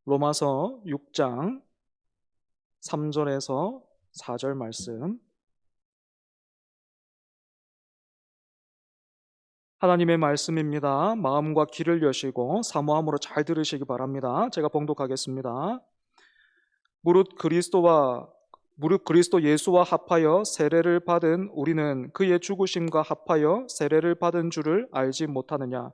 로마서 6장 3절에서 4절 말씀. 하나님의 말씀입니다. 마음과 귀를 여시고 사모함으로 잘 들으시기 바랍니다. 제가 봉독하겠습니다. 무릇 그리스도 예수와 합하여 세례를 받은 우리는 그의 죽으심과 합하여 세례를 받은 줄을 알지 못하느냐?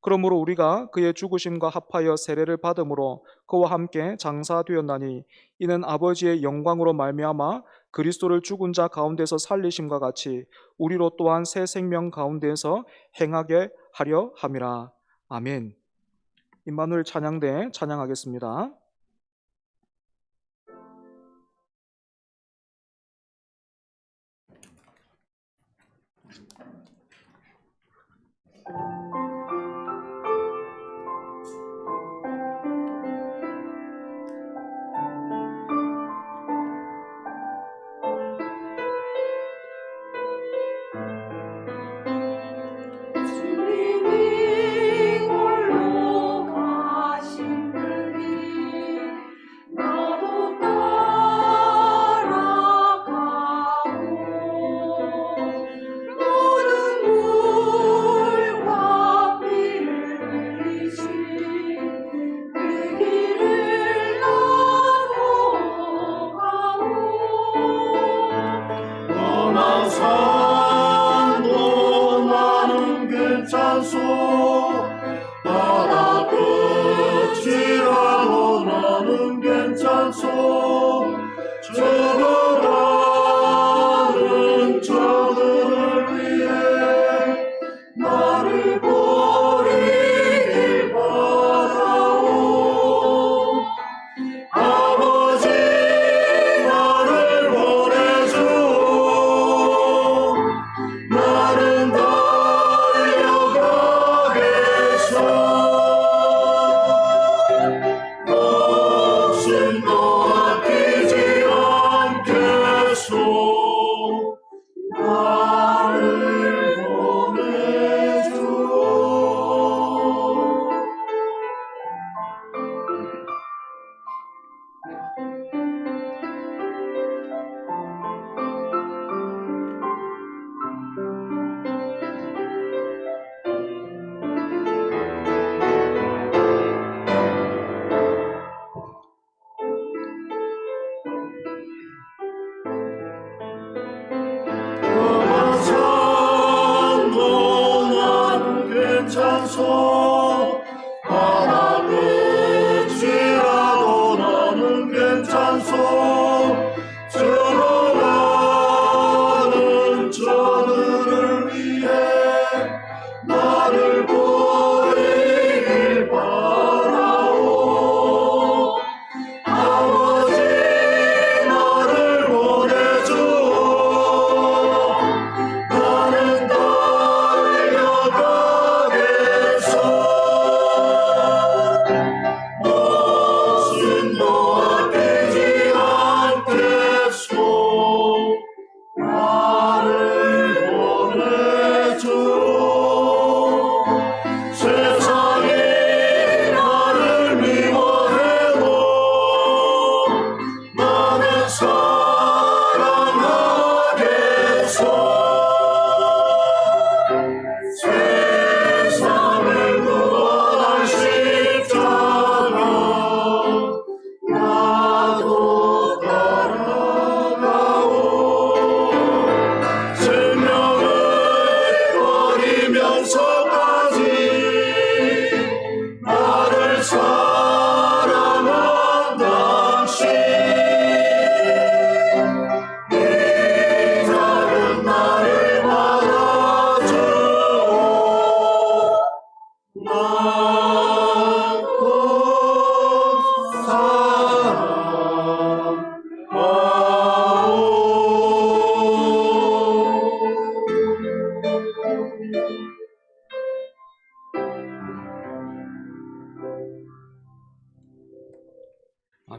그러므로 우리가 그의 죽으심과 합하여 세례를 받음으로 그와 함께 장사되었나니 이는 아버지의 영광으로 말미암아 그리스도를 죽은 자 가운데서 살리심과 같이 우리로 또한 새 생명 가운데서 행하게 하려 함이라. 아멘. 임마누엘 찬양대 찬양하겠습니다.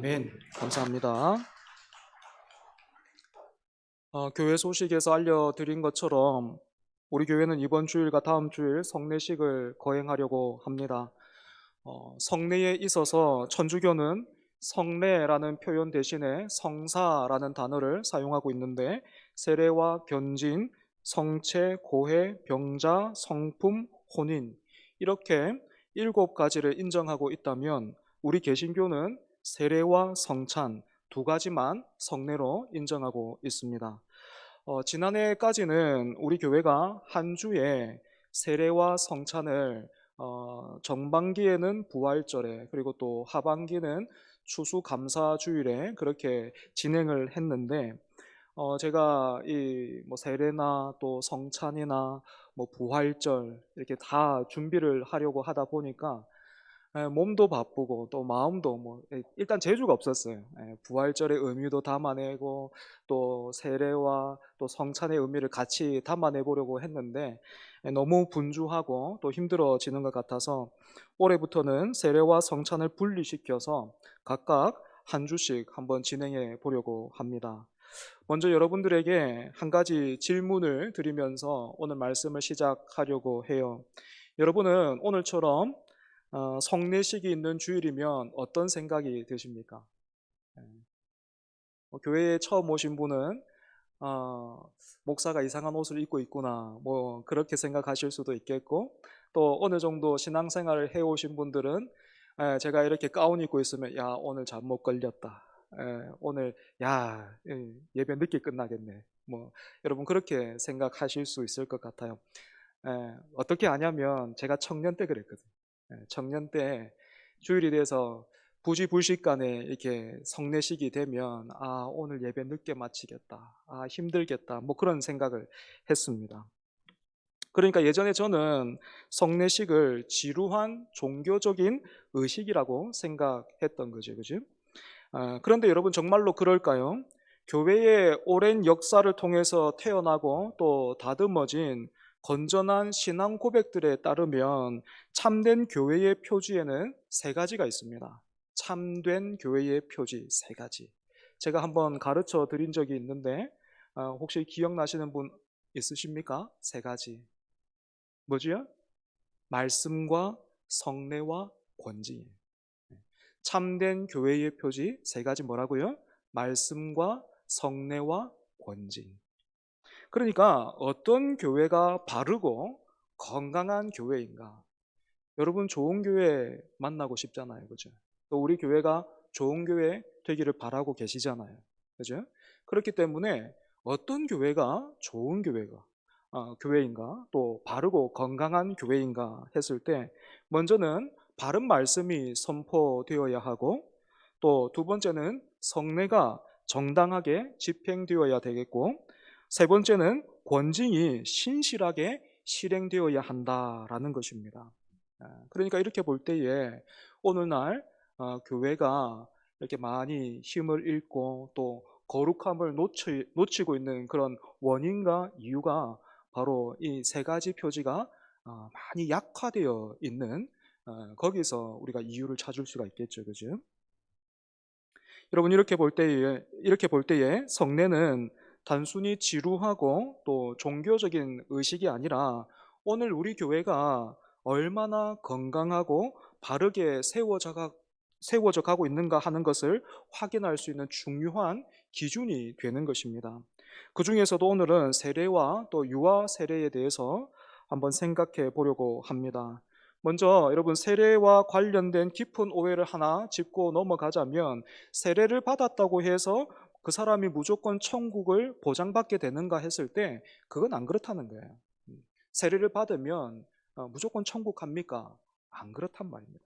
아멘. 감사합니다. 교회 소식에서 알려드린 것처럼 우리 교회는 이번 주일과 다음 주일 성례식을 거행하려고 합니다. 성례에 있어서 천주교는 성례라는 표현 대신에 성사라는 단어를 사용하고 있는데 세례와 견진, 성체, 고해, 병자, 성품, 혼인 이렇게 7가지를 인정하고 있다면 우리 개신교는 세례와 성찬 2가지만 성례로 인정하고 있습니다. 지난해까지는 우리 교회가 한 주에 세례와 성찬을 정반기에는 부활절에 그리고 또 하반기는 추수감사주일에 그렇게 진행을 했는데 제가 이 뭐 세례나 또 성찬이나 뭐 부활절 이렇게 다 준비를 하려고 하다 보니까 몸도 바쁘고 또 마음도 일단 재주가 없었어요. 부활절의 의미도 담아내고 또 세례와 또 성찬의 의미를 같이 담아내 보려고 했는데 너무 분주하고 또 힘들어지는 것 같아서 올해부터는 세례와 성찬을 분리시켜서 각각 한 주씩 한번 진행해 보려고 합니다. 먼저 여러분들에게 한 가지 질문을 드리면서 오늘 말씀을 시작하려고 해요. 여러분은 오늘처럼 성례식이 있는 주일이면 어떤 생각이 드십니까? 교회에 처음 오신 분은 목사가 이상한 옷을 입고 있구나 그렇게 생각하실 수도 있겠고 또 어느 정도 신앙생활을 해오신 분들은 제가 이렇게 가운 입고 있으면 야 오늘 잘못 걸렸다. 오늘 야 예배 늦게 끝나겠네. 여러분 그렇게 생각하실 수 있을 것 같아요. 어떻게 아냐면 제가 청년 때 그랬거든요. 청년 때 주일이 돼서 부지불식간에 이렇게 성례식이 되면 오늘 예배 늦게 마치겠다, 힘들겠다 그런 생각을 했습니다. 그러니까 예전에 저는 성례식을 지루한 종교적인 의식이라고 생각했던 거죠. 그죠? 그런데 여러분 정말로 그럴까요? 교회의 오랜 역사를 통해서 태어나고 또 다듬어진 건전한 신앙 고백들에 따르면 참된 교회의 표지에는 3가지가 있습니다. 참된 교회의 표지 3가지. 제가 한번 가르쳐 드린 적이 있는데 혹시 기억나시는 분 있으십니까? 3가지. 뭐지요? 말씀과 성례와 권징이에요. 참된 교회의 표지 3가지 뭐라고요? 말씀과 성례와 권징. 그러니까 어떤 교회가 바르고 건강한 교회인가? 여러분 좋은 교회 만나고 싶잖아요. 그죠? 또 우리 교회가 좋은 교회 되기를 바라고 계시잖아요. 그죠? 그렇기 때문에 어떤 교회가 좋은 교회인가? 또 바르고 건강한 교회인가 했을 때 먼저는 바른 말씀이 선포되어야 하고 또 2번째는 성례가 정당하게 집행되어야 되겠고 3번째는 권징이 신실하게 실행되어야 한다라는 것입니다. 그러니까 이렇게 볼 때에 오늘날 교회가 이렇게 많이 힘을 잃고 또 거룩함을 놓치고 있는 그런 원인과 이유가 바로 이 3가지 표지가 많이 약화되어 있는 거기서 우리가 이유를 찾을 수가 있겠죠. 그죠? 여러분 이렇게 볼 때에 성례는 단순히 지루하고 또 종교적인 의식이 아니라 오늘 우리 교회가 얼마나 건강하고 바르게 세워져 가고 있는가 하는 것을 확인할 수 있는 중요한 기준이 되는 것입니다. 그 중에서도 오늘은 세례와 또 유아 세례에 대해서 한번 생각해 보려고 합니다. 먼저 여러분 세례와 관련된 깊은 오해를 하나 짚고 넘어가자면 세례를 받았다고 해서 그 사람이 무조건 천국을 보장받게 되는가 했을 때 그건 안 그렇다는 거예요. 세례를 받으면 무조건 천국 갑니까? 안 그렇단 말입니다.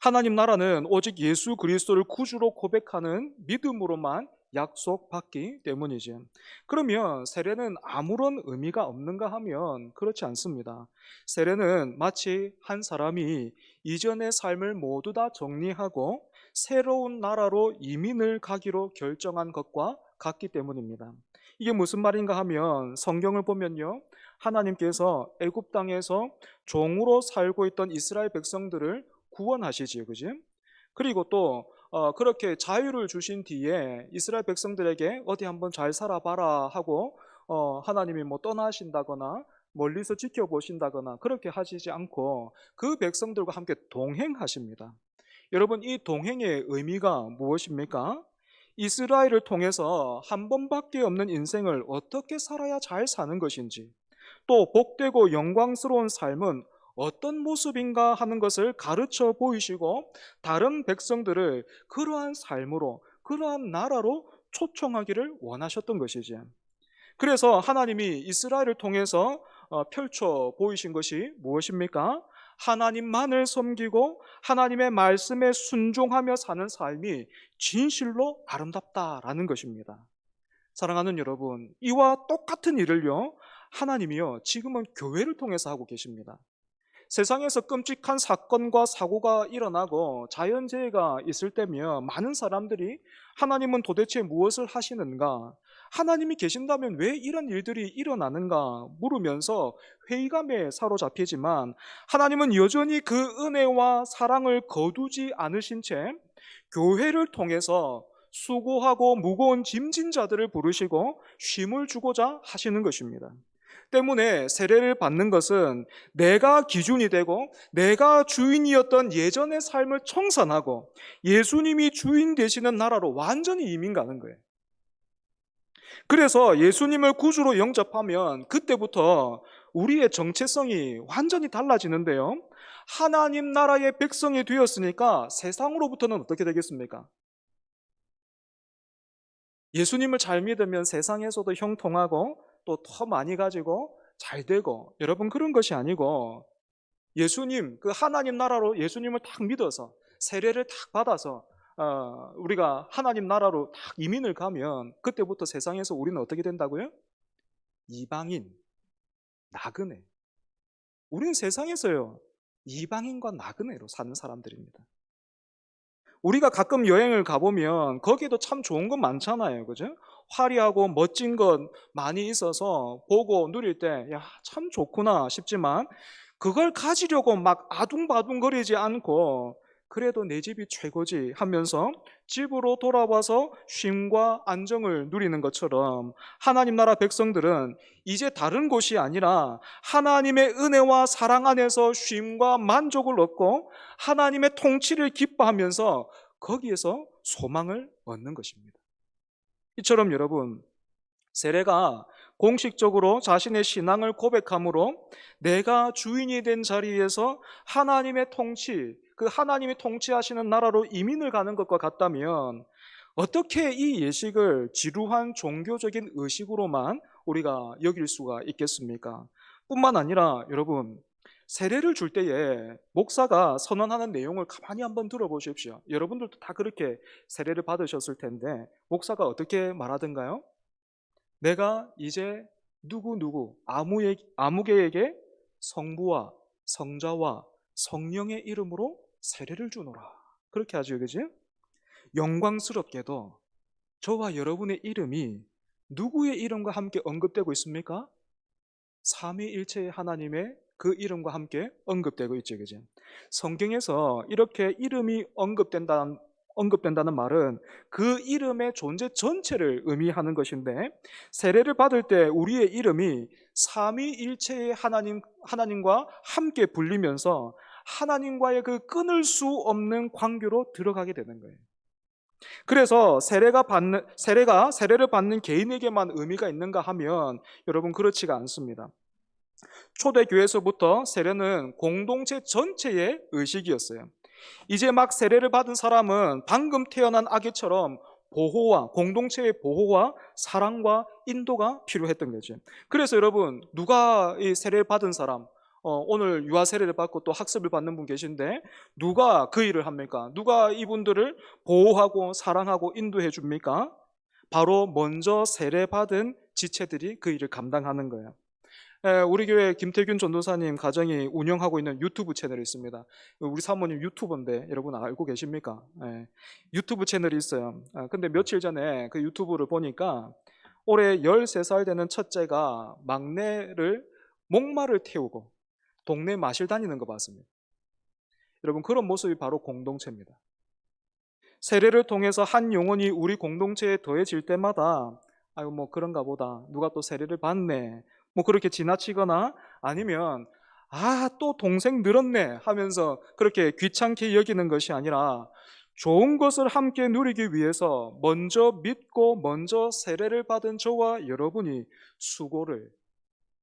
하나님 나라는 오직 예수 그리스도를 구주로 고백하는 믿음으로만 약속받기 때문이죠. 그러면 세례는 아무런 의미가 없는가 하면 그렇지 않습니다. 세례는 마치 한 사람이 이전의 삶을 모두 다 정리하고 새로운 나라로 이민을 가기로 결정한 것과 같기 때문입니다. 이게 무슨 말인가 하면 성경을 보면요. 하나님께서 애굽 땅에서 종으로 살고 있던 이스라엘 백성들을 구원하시지요. 그지? 그리고 또 그렇게 자유를 주신 뒤에 이스라엘 백성들에게 어디 한번 잘 살아봐라 하고 하나님이 떠나신다거나 멀리서 지켜보신다거나 그렇게 하시지 않고 그 백성들과 함께 동행하십니다. 여러분, 이 동행의 의미가 무엇입니까? 이스라엘을 통해서 한 번밖에 없는 인생을 어떻게 살아야 잘 사는 것인지, 또 복되고 영광스러운 삶은 어떤 모습인가 하는 것을 가르쳐 보이시고, 다른 백성들을 그러한 삶으로, 그러한 나라로 초청하기를 원하셨던 것이지. 그래서 하나님이 이스라엘을 통해서 펼쳐 보이신 것이 무엇입니까? 하나님만을 섬기고 하나님의 말씀에 순종하며 사는 삶이 진실로 아름답다라는 것입니다. 사랑하는 여러분, 이와 똑같은 일을요, 하나님이요, 지금은 교회를 통해서 하고 계십니다. 세상에서 끔찍한 사건과 사고가 일어나고 자연재해가 있을 때면 많은 사람들이 하나님은 도대체 무엇을 하시는가? 하나님이 계신다면 왜 이런 일들이 일어나는가? 물으면서 회의감에 사로잡히지만, 하나님은 여전히 그 은혜와 사랑을 거두지 않으신 채 교회를 통해서 수고하고 무거운 짐진 자들을 부르시고 쉼을 주고자 하시는 것입니다. 때문에 세례를 받는 것은 내가 기준이 되고 내가 주인이었던 예전의 삶을 청산하고 예수님이 주인 되시는 나라로 완전히 이민 가는 거예요. 그래서 예수님을 구주로 영접하면 그때부터 우리의 정체성이 완전히 달라지는데요. 하나님 나라의 백성이 되었으니까 세상으로부터는 어떻게 되겠습니까? 예수님을 잘 믿으면 세상에서도 형통하고 또 더 많이 가지고 잘 되고, 여러분, 그런 것이 아니고 예수님, 그 하나님 나라로 예수님을 딱 믿어서 세례를 딱 받아서 우리가 하나님 나라로 딱 이민을 가면 그때부터 세상에서 우리는 어떻게 된다고요? 이방인, 나그네. 우리는 세상에서요, 이방인과 나그네로 사는 사람들입니다. 우리가 가끔 여행을 가보면 거기에도 참 좋은 건 많잖아요. 그죠? 화려하고 멋진 것 많이 있어서 보고 누릴 때, 야, 참 좋구나 싶지만, 그걸 가지려고 막 아둥바둥거리지 않고, 그래도 내 집이 최고지 하면서 집으로 돌아와서 쉼과 안정을 누리는 것처럼, 하나님 나라 백성들은 이제 다른 곳이 아니라 하나님의 은혜와 사랑 안에서 쉼과 만족을 얻고 하나님의 통치를 기뻐하면서 거기에서 소망을 얻는 것입니다. 이처럼 여러분, 세례가 공식적으로 자신의 신앙을 고백함으로 내가 주인이 된 자리에서 하나님의 통치, 그 하나님이 통치하시는 나라로 이민을 가는 것과 같다면, 어떻게 이 예식을 지루한 종교적인 의식으로만 우리가 여길 수가 있겠습니까? 뿐만 아니라 여러분, 세례를 줄 때에 목사가 선언하는 내용을 가만히 한번 들어보십시오. 여러분들도 다 그렇게 세례를 받으셨을 텐데 목사가 어떻게 말하던가요? 내가 이제 누구누구 아무개에게 성부와 성자와 성령의 이름으로 세례를 주노라. 그렇게 하죠, 그지? 영광스럽게도 저와 여러분의 이름이 누구의 이름과 함께 언급되고 있습니까? 삼위일체의 하나님의 그 이름과 함께 언급되고 있죠, 그죠? 성경에서 이렇게 이름이 언급된다는 말은 그 이름의 존재 전체를 의미하는 것인데, 세례를 받을 때 우리의 이름이 삼위일체의 하나님과 함께 불리면서 하나님과의 그 끊을 수 없는 관계로 들어가게 되는 거예요. 그래서 세례를 받는 개인에게만 의미가 있는가 하면 여러분, 그렇지가 않습니다. 초대교회에서부터 세례는 공동체 전체의 의식이었어요. 이제 막 세례를 받은 사람은 방금 태어난 아기처럼 공동체의 보호와 사랑과 인도가 필요했던 거죠. 그래서 여러분, 누가 이 세례를 받은 사람, 오늘 유아 세례를 받고 또 학습을 받는 분 계신데, 누가 그 일을 합니까? 누가 이분들을 보호하고 사랑하고 인도해 줍니까? 바로 먼저 세례 받은 지체들이 그 일을 감당하는 거예요. 우리 교회 김태균 전도사님 가정이 운영하고 있는 유튜브 채널이 있습니다. 우리 사모님 유튜버인데 여러분 알고 계십니까? 유튜브 채널이 있어요. 근데 며칠 전에 그 유튜브를 보니까 올해 13살 되는 첫째가 막내를 목마를 태우고 동네 마실 다니는 거 봤습니다. 여러분, 그런 모습이 바로 공동체입니다. 세례를 통해서 한 영혼이 우리 공동체에 더해질 때마다 아유 뭐 그런가 보다, 누가 또 세례를 받네, 뭐 그렇게 지나치거나 아니면 또 동생 늘었네 하면서 그렇게 귀찮게 여기는 것이 아니라 좋은 것을 함께 누리기 위해서 먼저 믿고 먼저 세례를 받은 저와 여러분이 수고를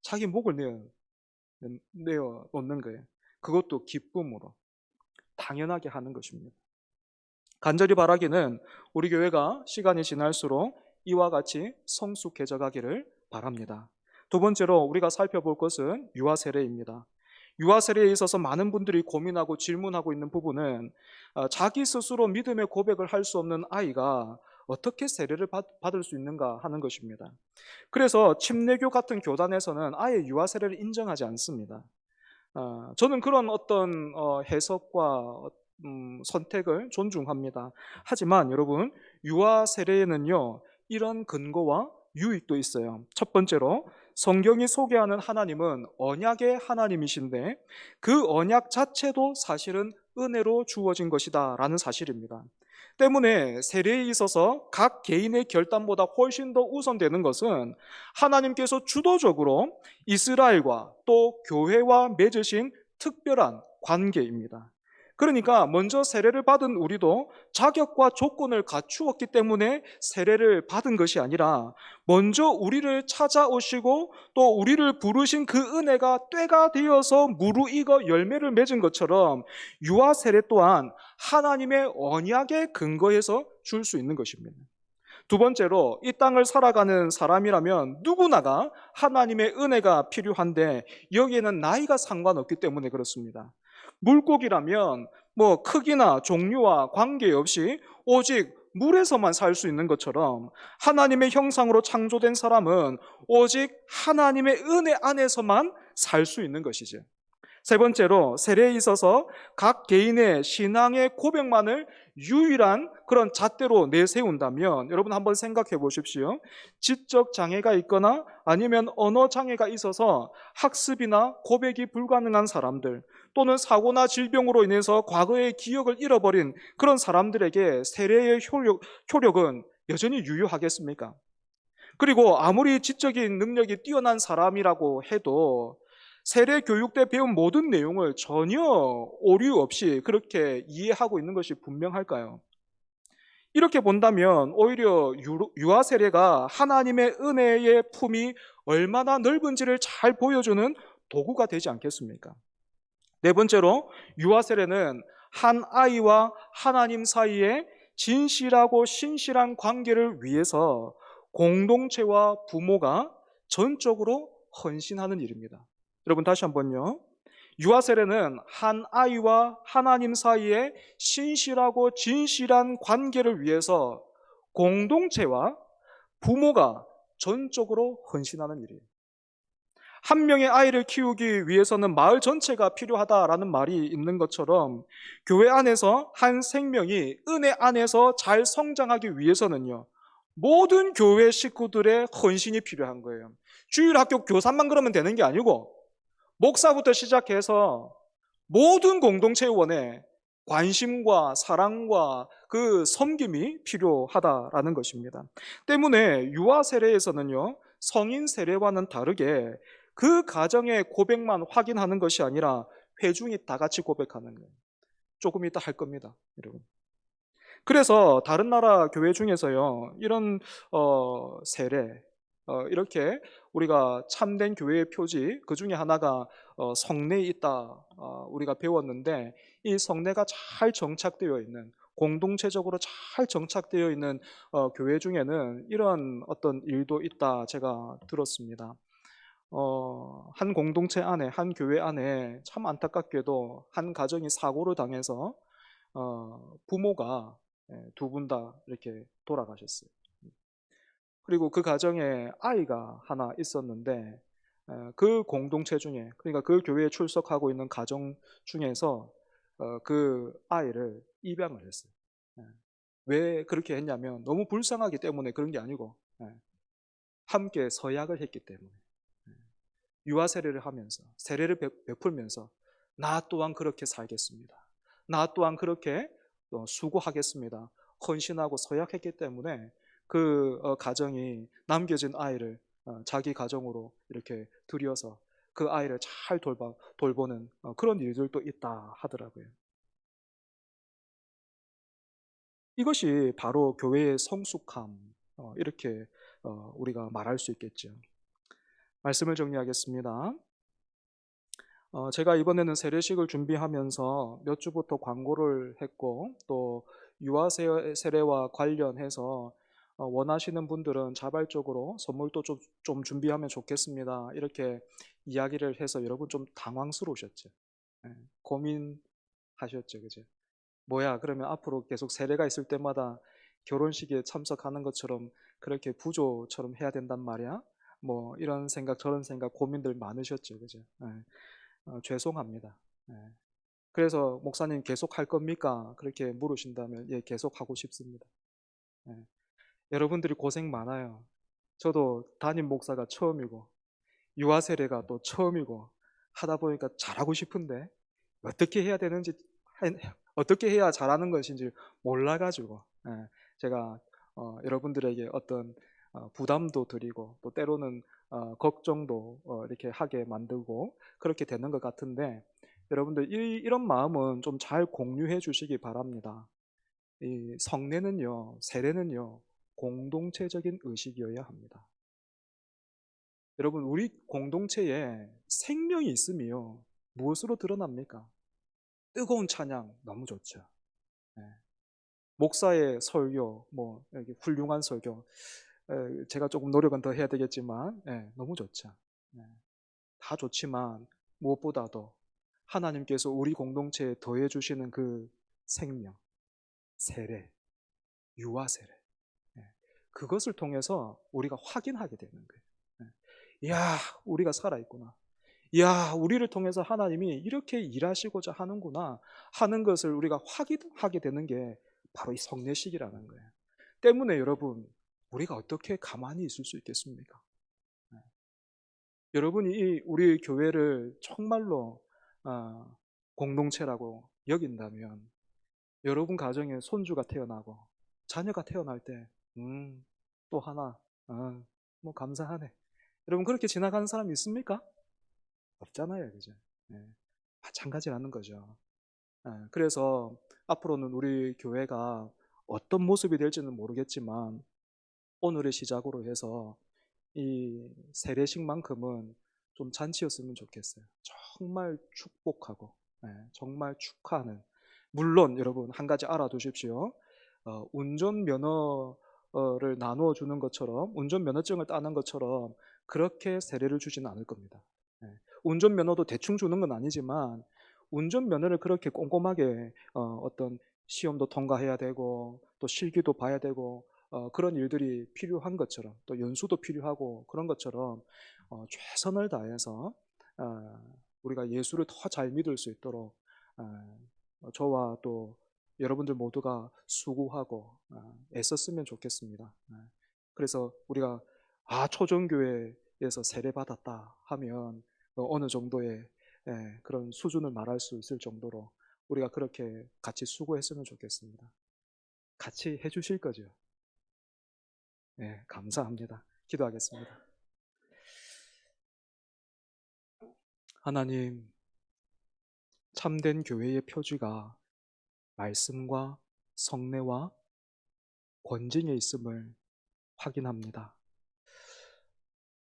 자기 목을 내어 놓는 거예요. 그것도 기쁨으로 당연하게 하는 것입니다. 간절히 바라기는 우리 교회가 시간이 지날수록 이와 같이 성숙해져 가기를 바랍니다. 두 번째로 우리가 살펴볼 것은 유아 세례입니다. 유아 세례에 있어서 많은 분들이 고민하고 질문하고 있는 부분은 자기 스스로 믿음의 고백을 할 수 없는 아이가 어떻게 세례를 받을 수 있는가 하는 것입니다. 그래서 침례교 같은 교단에서는 아예 유아 세례를 인정하지 않습니다. 저는 그런 어떤 해석과 선택을 존중합니다. 하지만 여러분, 유아 세례에는요, 이런 근거와 유익도 있어요. 첫 번째로 성경이 소개하는 하나님은 언약의 하나님이신데 그 언약 자체도 사실은 은혜로 주어진 것이다 라는 사실입니다. 때문에 세례에 있어서 각 개인의 결단보다 훨씬 더 우선되는 것은 하나님께서 주도적으로 이스라엘과 또 교회와 맺으신 특별한 관계입니다. 그러니까 먼저 세례를 받은 우리도 자격과 조건을 갖추었기 때문에 세례를 받은 것이 아니라 먼저 우리를 찾아오시고 또 우리를 부르신 그 은혜가 때가 되어서 무르익어 열매를 맺은 것처럼 유아 세례 또한 하나님의 언약에 근거해서 줄 수 있는 것입니다. 두 번째로 이 땅을 살아가는 사람이라면 누구나가 하나님의 은혜가 필요한데 여기에는 나이가 상관없기 때문에 그렇습니다. 물고기라면 뭐 크기나 종류와 관계없이 오직 물에서만 살 수 있는 것처럼 하나님의 형상으로 창조된 사람은 오직 하나님의 은혜 안에서만 살 수 있는 것이죠. 세 번째로 세례에 있어서 각 개인의 신앙의 고백만을 유일한 그런 잣대로 내세운다면 여러분 한번 생각해 보십시오. 지적 장애가 있거나 아니면 언어 장애가 있어서 학습이나 고백이 불가능한 사람들 또는 사고나 질병으로 인해서 과거의 기억을 잃어버린 그런 사람들에게 세례의 효력은 여전히 유효하겠습니까? 그리고 아무리 지적인 능력이 뛰어난 사람이라고 해도 세례 교육 때 배운 모든 내용을 전혀 오류 없이 그렇게 이해하고 있는 것이 분명할까요? 이렇게 본다면 오히려 유아 세례가 하나님의 은혜의 품이 얼마나 넓은지를 잘 보여주는 도구가 되지 않겠습니까? 네 번째로 유아 세례는 한 아이와 하나님 사이에 진실하고 신실한 관계를 위해서 공동체와 부모가 전적으로 헌신하는 일입니다. 여러분 다시 한번요. 유아 세례는 한 아이와 하나님 사이에 신실하고 진실한 관계를 위해서 공동체와 부모가 전적으로 헌신하는 일이에요. 한 명의 아이를 키우기 위해서는 마을 전체가 필요하다라는 말이 있는 것처럼 교회 안에서 한 생명이 은혜 안에서 잘 성장하기 위해서는요, 모든 교회 식구들의 헌신이 필요한 거예요. 주일학교 교사만 그러면 되는 게 아니고 목사부터 시작해서 모든 공동체원의 관심과 사랑과 그 섬김이 필요하다라는 것입니다. 때문에 유아 세례에서는요, 성인 세례와는 다르게 그 가정의 고백만 확인하는 것이 아니라 회중이 다 같이 고백하는 거예요. 조금 이따 할 겁니다, 여러분. 그래서 다른 나라 교회 중에서요, 이런 세례, 이렇게 우리가 참된 교회의 표지 그 중에 하나가 성례에 있다, 우리가 배웠는데 이 성례가 잘 정착되어 있는, 공동체적으로 잘 정착되어 있는 교회 중에는 이런 어떤 일도 있다 제가 들었습니다. 한 공동체 안에, 한 교회 안에 참 안타깝게도 한 가정이 사고를 당해서 부모가 두 분 다 이렇게 돌아가셨어요. 그리고 그 가정에 아이가 하나 있었는데 그 공동체 중에, 그러니까 그 교회에 출석하고 있는 가정 중에서 그 아이를 입양을 했어요. 왜 그렇게 했냐면 너무 불쌍하기 때문에 그런 게 아니고 함께 서약을 했기 때문에, 유아 세례를 하면서 세례를 베풀면서 나 또한 그렇게 살겠습니다, 나 또한 그렇게 수고하겠습니다 헌신하고 서약했기 때문에 그 가정이 남겨진 아이를 자기 가정으로 이렇게 들여서 그 아이를 잘 돌보는 그런 일들도 있다 하더라고요. 이것이 바로 교회의 성숙함, 이렇게 우리가 말할 수 있겠죠. 말씀을 정리하겠습니다. 제가 이번에는 세례식을 준비하면서 몇 주부터 광고를 했고, 또 유아 세례와 관련해서 원하시는 분들은 자발적으로 선물도 좀 준비하면 좋겠습니다, 이렇게 이야기를 해서 여러분 좀 당황스러우셨죠. 예, 고민하셨죠, 그죠? 뭐야, 그러면 앞으로 계속 세례가 있을 때마다 결혼식에 참석하는 것처럼 그렇게 부조처럼 해야 된단 말이야? 뭐 이런 생각 저런 생각 고민들 많으셨죠, 그죠? 예. 죄송합니다. 예. 그래서 목사님 계속 할 겁니까? 그렇게 물으신다면 예, 계속 하고 싶습니다. 예. 여러분들이 고생 많아요. 저도 담임 목사가 처음이고 유아 세례가 또 처음이고 하다 보니까 잘하고 싶은데 어떻게 해야 되는지, 어떻게 해야 잘하는 것인지 몰라가지고 예, 제가 여러분들에게 어떤 부담도 드리고 또 때로는 걱정도 이렇게 하게 만들고 그렇게 되는 것 같은데, 여러분들 이런 마음은 좀 잘 공유해 주시기 바랍니다. 이 성례는요, 세례는요, 공동체적인 의식이어야 합니다. 여러분, 우리 공동체에 생명이 있으며 무엇으로 드러납니까? 뜨거운 찬양 너무 좋죠. 예. 목사의 설교, 뭐 이렇게 훌륭한 설교, 제가 조금 노력은 더 해야 되겠지만, 예, 너무 좋죠. 예, 다 좋지만 무엇보다도 하나님께서 우리 공동체에 더해 주시는 그 생명, 세례, 유아 세례, 예, 그것을 통해서 우리가 확인하게 되는 거예요. 예. 이야, 우리가 살아있구나. 이야, 우리를 통해서 하나님이 이렇게 일하시고자 하는구나 하는 것을 우리가 확인하게 되는 게 바로 이 성례식이라는 거예요. 때문에 여러분, 우리가 어떻게 가만히 있을 수 있겠습니까? 네. 여러분이 우리 교회를 정말로 공동체라고 여긴다면, 여러분 가정에 손주가 태어나고 자녀가 태어날 때, 또 하나, 뭐 감사하네. 여러분 그렇게 지나가는 사람이 있습니까? 없잖아요, 그죠? 네. 마찬가지라는 거죠. 그래서 앞으로는 우리 교회가 어떤 모습이 될지는 모르겠지만 오늘의 시작으로 해서 이 세례식만큼은 좀 잔치였으면 좋겠어요. 정말 축복하고 정말 축하하는. 물론 여러분 한 가지 알아두십시오. 운전면허를 나누어 주는 것처럼, 운전면허증을 따는 것처럼 그렇게 세례를 주지는 않을 겁니다. 예. 운전면허도 대충 주는 건 아니지만 운전면허를 그렇게 꼼꼼하게 어떤 시험도 통과해야 되고 또 실기도 봐야 되고 그런 일들이 필요한 것처럼, 또 연수도 필요하고 그런 것처럼 최선을 다해서 우리가 예수를 더 잘 믿을 수 있도록 저와 또 여러분들 모두가 수고하고 애썼으면 좋겠습니다. 그래서 우리가 초정교회에서 세례받았다 하면 어느 정도의 그런 수준을 말할 수 있을 정도로 우리가 그렇게 같이 수고했으면 좋겠습니다. 같이 해주실 거죠? 네, 감사합니다. 기도하겠습니다. 하나님, 참된 교회의 표지가 말씀과 성례와 권징에 있음을 확인합니다.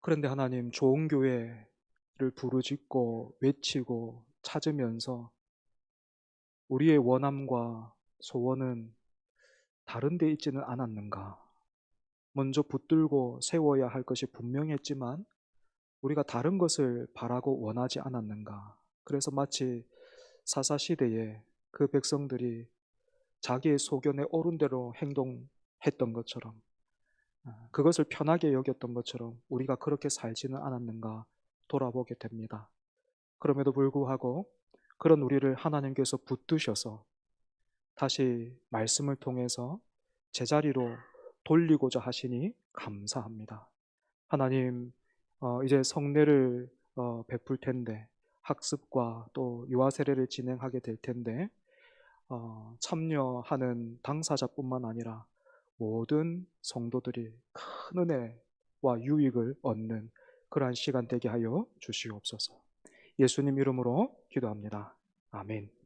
그런데 하나님, 좋은 교회를 부르짖고 외치고 찾으면서 우리의 원함과 소원은 다른 데 있지는 않았는가? 먼저 붙들고 세워야 할 것이 분명했지만 우리가 다른 것을 바라고 원하지 않았는가? 그래서 마치 사사시대에 그 백성들이 자기의 소견에 옳은 대로 행동했던 것처럼, 그것을 편하게 여겼던 것처럼 우리가 그렇게 살지는 않았는가 돌아보게 됩니다. 그럼에도 불구하고 그런 우리를 하나님께서 붙드셔서 다시 말씀을 통해서 제자리로 돌리고자 하시니 감사합니다. 하나님, 이제 성례를 베풀 텐데, 학습과 또 유아 세례를 진행하게 될 텐데, 참여하는 당사자뿐만 아니라 모든 성도들이 큰 은혜 유익을 얻는 그러한 시간 되게 하여 주시옵소서. 예수님 이름으로 기도합니다. 아멘.